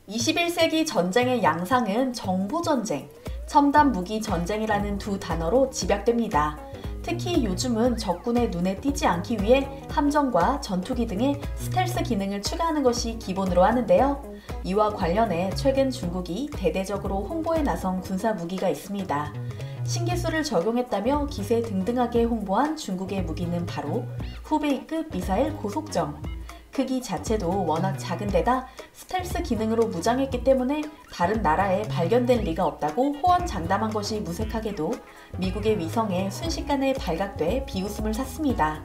21세기 전쟁의 양상은 정보전쟁, 첨단 무기 전쟁이라는 두 단어로 집약됩니다. 특히 요즘은 적군의 눈에 띄지 않기 위해 함정과 전투기 등의 스텔스 기능을 추가하는 것이 기본으로 하는데요. 이와 관련해 최근 중국이 대대적으로 홍보에 나선 군사 무기가 있습니다. 신기술을 적용했다며 기세 등등하게 홍보한 중국의 무기는 바로 후베이급 미사일 고속정. 크기 자체도 워낙 작은 데다 스텔스 기능으로 무장했기 때문에 다른 나라에 발견될 리가 없다고 호언장담한 것이 무색하게도 미국의 위성에 순식간에 발각돼 비웃음을 샀습니다.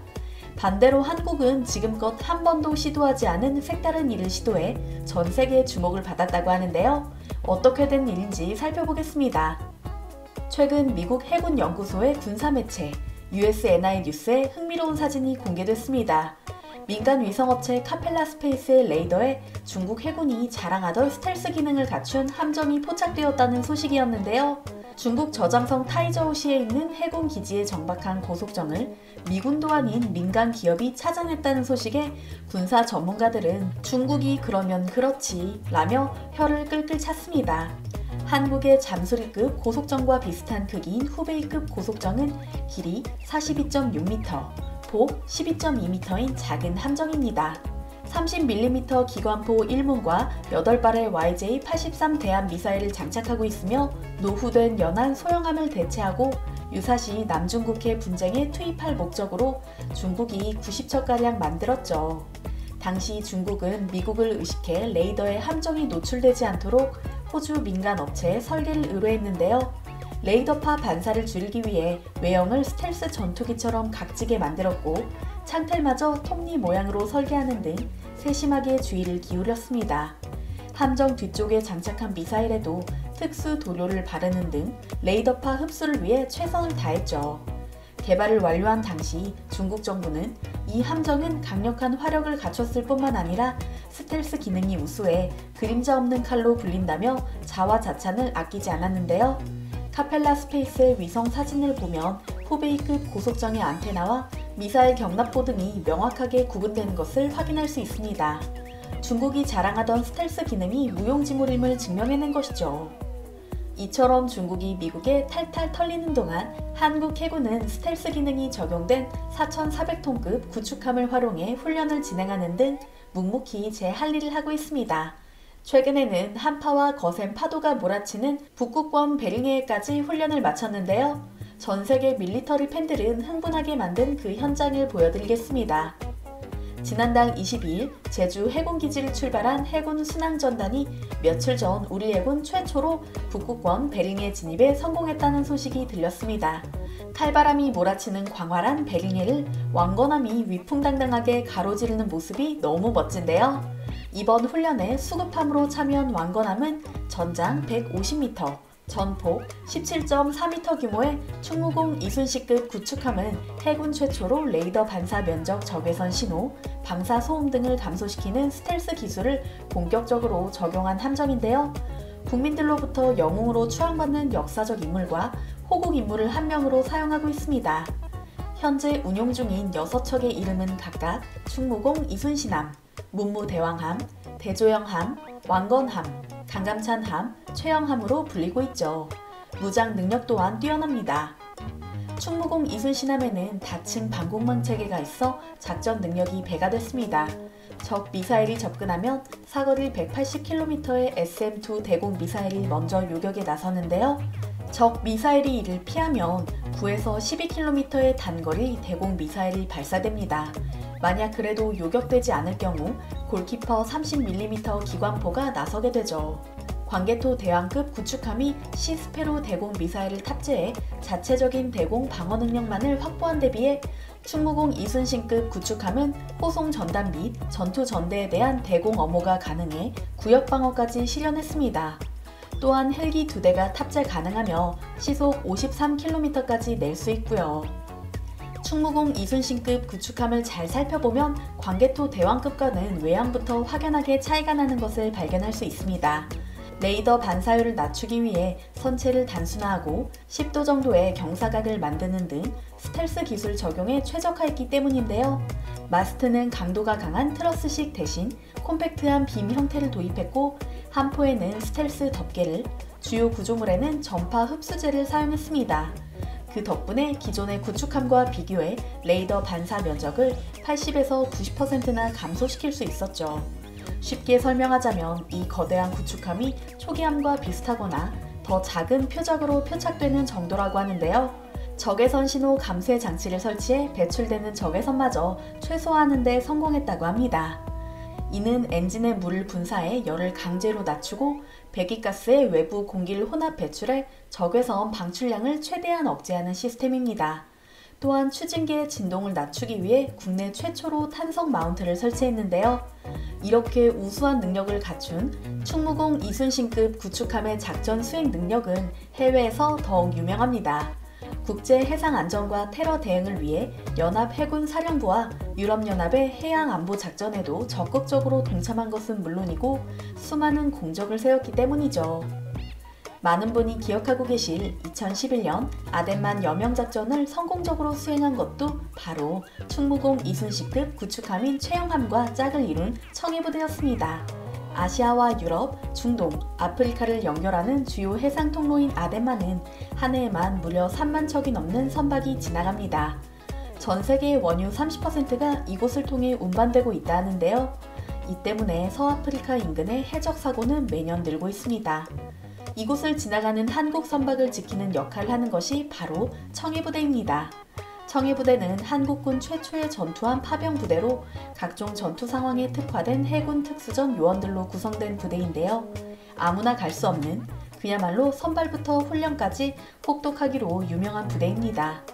반대로 한국은 지금껏 한 번도 시도하지 않은 색다른 일을 시도해 전 세계의 주목을 받았다고 하는데요. 어떻게 된 일인지 살펴보겠습니다. 최근 미국 해군 연구소의 군사 매체 USNI 뉴스에 흥미로운 사진이 공개됐습니다. 민간 위성업체 카펠라 스페이스의 레이더에 중국 해군이 자랑하던 스텔스 기능을 갖춘 함정이 포착되었다는 소식이었는데요. 중국 저장성 타이저우시에 있는 해군 기지에 정박한 고속정을 미군도 아닌 민간 기업이 찾아냈다는 소식에 군사 전문가들은 중국이 그러면 그렇지 라며 혀를 끌끌 찼습니다. 한국의 잠수리급 고속정과 비슷한 크기인 후베이급 고속정은 길이 42.6m, 폭 12.2m인 작은 함정입니다. 30mm 기관포 1문과 8발의 YJ-83 대함 미사일을 장착하고 있으며 노후된 연안 소형함을 대체하고 유사시 남중국해 분쟁에 투입할 목적으로 중국이 90척가량 만들었죠. 당시 중국은 미국을 의식해 레이더에 함정이 노출되지 않도록 호주 민간 업체에 설계를 의뢰했는데요. 레이더파 반사를 줄이기 위해 외형을 스텔스 전투기처럼 각지게 만들었고 창틀마저 톱니 모양으로 설계하는 등 세심하게 주의를 기울였습니다. 함정 뒤쪽에 장착한 미사일에도 특수 도료를 바르는 등 레이더파 흡수를 위해 최선을 다했죠. 개발을 완료한 당시 중국 정부는 이 함정은 강력한 화력을 갖췄을 뿐만 아니라 스텔스 기능이 우수해 그림자 없는 칼로 불린다며 자화자찬을 아끼지 않았는데요. 카펠라 스페이스의 위성 사진을 보면 후베이급 고속정의 안테나와 미사일 경납고 등이 명확하게 구분되는 것을 확인할 수 있습니다. 중국이 자랑하던 스텔스 기능이 무용지물임을 증명해낸 것이죠. 이처럼 중국이 미국에 탈탈 털리는 동안 한국 해군은 스텔스 기능이 적용된 4,400톤급 구축함을 활용해 훈련을 진행하는 등 묵묵히 제 할 일을 하고 있습니다. 최근에는 한파와 거센 파도가 몰아치는 북극권 베링해에까지 훈련을 마쳤는데요. 전 세계 밀리터리 팬들은 흥분하게 만든 그 현장을 보여드리겠습니다. 지난달 22일 제주 해군기지를 출발한 해군 순항전단이 며칠 전 우리 해군 최초로 북극권 베링해 진입에 성공했다는 소식이 들렸습니다. 칼바람이 몰아치는 광활한 베링해를 왕건함이 위풍당당하게 가로지르는 모습이 너무 멋진데요. 이번 훈련에 수급함으로 참여한 왕건함은 전장 150m, 전폭 17.4m 규모의 충무공 이순시급 구축함은 해군 최초로 레이더 반사 면적 적외선 신호, 방사 소음 등을 감소시키는 스텔스 기술을 본격적으로 적용한 함정인데요. 국민들로부터 영웅으로 추앙받는 역사적 인물과 호국 인물을 한 명으로 사용하고 있습니다. 현재 운용 중인 6척의 이름은 각각 충무공 이순신함, 문무대왕함, 대조영함, 왕건함, 강감찬함, 최영함으로 불리고 있죠. 무장 능력 또한 뛰어납니다. 충무공 이순신함에는 다층 방공망 체계가 있어 작전 능력이 배가 됐습니다. 적 미사일이 접근하면 사거리 180km의 SM-2 대공 미사일이 먼저 요격에 나서는데요. 적 미사일이 이를 피하면 9에서 12km의 단거리 대공 미사일이 발사됩니다. 만약 그래도 요격되지 않을 경우 골키퍼 30mm 기관포가 나서게 되죠. 광개토 대왕급 구축함이 시스페로 대공 미사일을 탑재해 자체적인 대공 방어 능력만을 확보한 데 비해 충무공 이순신급 구축함은 호송 전단 및 전투 전대에 대한 대공 엄호가 가능해 구역 방어까지 실현했습니다. 또한 헬기 2대가 탑재 가능하며 시속 53km까지 낼 수 있고요. 충무공 이순신급 구축함을 잘 살펴보면 광개토 대왕급과는 외양부터 확연하게 차이가 나는 것을 발견할 수 있습니다. 레이더 반사율을 낮추기 위해 선체를 단순화하고 10도 정도의 경사각을 만드는 등 스텔스 기술 적용에 최적화했기 때문인데요. 마스트는 강도가 강한 트러스식 대신 콤팩트한 빔 형태를 도입했고 한 포에는 스텔스 덮개를, 주요 구조물에는 전파 흡수제를 사용했습니다. 그 덕분에 기존의 구축함과 비교해 레이더 반사 면적을 80에서 90%나 감소시킬 수 있었죠. 쉽게 설명하자면 이 거대한 구축함이 초기함과 비슷하거나 더 작은 표적으로 표착되는 정도라고 하는데요. 적외선 신호 감쇄 장치를 설치해 배출되는 적외선마저 최소화하는 데 성공했다고 합니다. 이는 엔진에 물을 분사해 열을 강제로 낮추고 배기가스의 외부 공기를 혼합 배출해 적외선 방출량을 최대한 억제하는 시스템입니다. 또한 추진기의 진동을 낮추기 위해 국내 최초로 탄성 마운트를 설치했는데요. 이렇게 우수한 능력을 갖춘 충무공 이순신급 구축함의 작전 수행 능력은 해외에서 더욱 유명합니다. 국제 해상 안전과 테러 대응을 위해 연합해군사령부와 유럽연합의 해양안보작전에도 적극적으로 동참한 것은 물론이고 수많은 공적을 세웠기 때문이죠. 많은 분이 기억하고 계실 2011년 아덴만 여명작전을 성공적으로 수행한 것도 바로 충무공 이순신급 구축함인 최영함과 짝을 이룬 청해부대였습니다. 아시아와 유럽, 중동, 아프리카를 연결하는 주요 해상 통로인 아덴만은 한 해에만 무려 3만 척이 넘는 선박이 지나갑니다. 전 세계의 원유 30%가 이곳을 통해 운반되고 있다 하는데요. 이 때문에 서아프리카 인근의 해적 사고는 매년 늘고 있습니다. 이곳을 지나가는 한국 선박을 지키는 역할을 하는 것이 바로 청해부대입니다. 청해부대는 한국군 최초의 전투함 파병 부대로 각종 전투 상황에 특화된 해군 특수전 요원들로 구성된 부대인데요. 아무나 갈 수 없는 그야말로 선발부터 훈련까지 혹독하기로 유명한 부대입니다.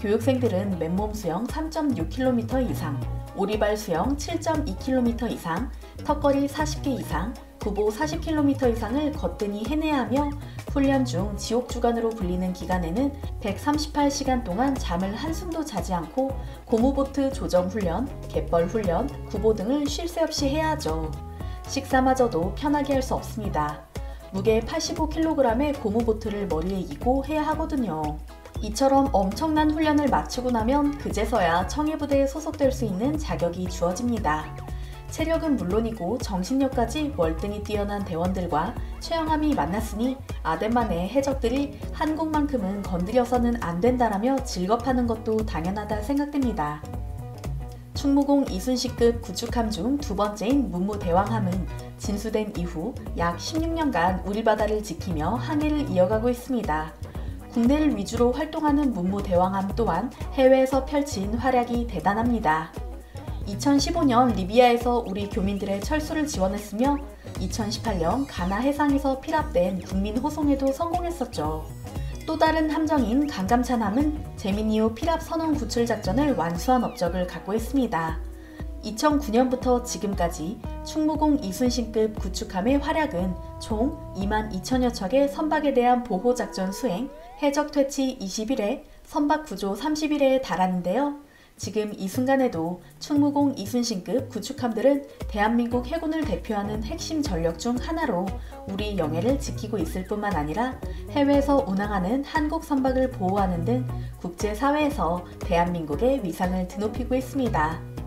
교육생들은 맨몸 수영 3.6km 이상, 오리발 수영 7.2km 이상, 턱걸이 40개 이상, 구보 40km 이상을 거뜬히 해내야 하며 훈련 중 지옥주간으로 불리는 기간에는 138시간 동안 잠을 한숨도 자지 않고 고무보트 조정 훈련, 갯벌 훈련, 구보 등을 쉴 새 없이 해야 하죠. 식사마저도 편하게 할 수 없습니다. 무게 85kg의 고무보트를 머리에 이고 해야 하거든요. 이처럼 엄청난 훈련을 마치고 나면 그제서야 청해부대에 소속될 수 있는 자격이 주어집니다. 체력은 물론이고 정신력까지 월등히 뛰어난 대원들과 최영함이 만났으니 아덴만의 해적들이 한국만큼은 건드려서는 안 된다라며 질겁하는 것도 당연하다 생각됩니다. 충무공 이순신급 구축함 중 두 번째인 문무대왕함은 진수된 이후 약 16년간 우리 바다를 지키며 항해를 이어가고 있습니다. 국내를 위주로 활동하는 문무대왕함 또한 해외에서 펼친 활약이 대단합니다. 2015년 리비아에서 우리 교민들의 철수를 지원했으며 2018년 가나 해상에서 피랍된 국민 호송에도 성공했었죠. 또 다른 함정인 강감찬함은 제미니호 피랍 선원 구출 작전을 완수한 업적을 갖고 있습니다. 2009년부터 지금까지 충무공 이순신급 구축함의 활약은 총 22,000여 척의 선박에 대한 보호작전 수행, 해적 퇴치 20일에, 선박 구조 30일에 달하는데요. 지금 이 순간에도 충무공 이순신급 구축함들은 대한민국 해군을 대표하는 핵심 전력 중 하나로 우리 영해를 지키고 있을 뿐만 아니라 해외에서 운항하는 한국 선박을 보호하는 등 국제사회에서 대한민국의 위상을 드높이고 있습니다.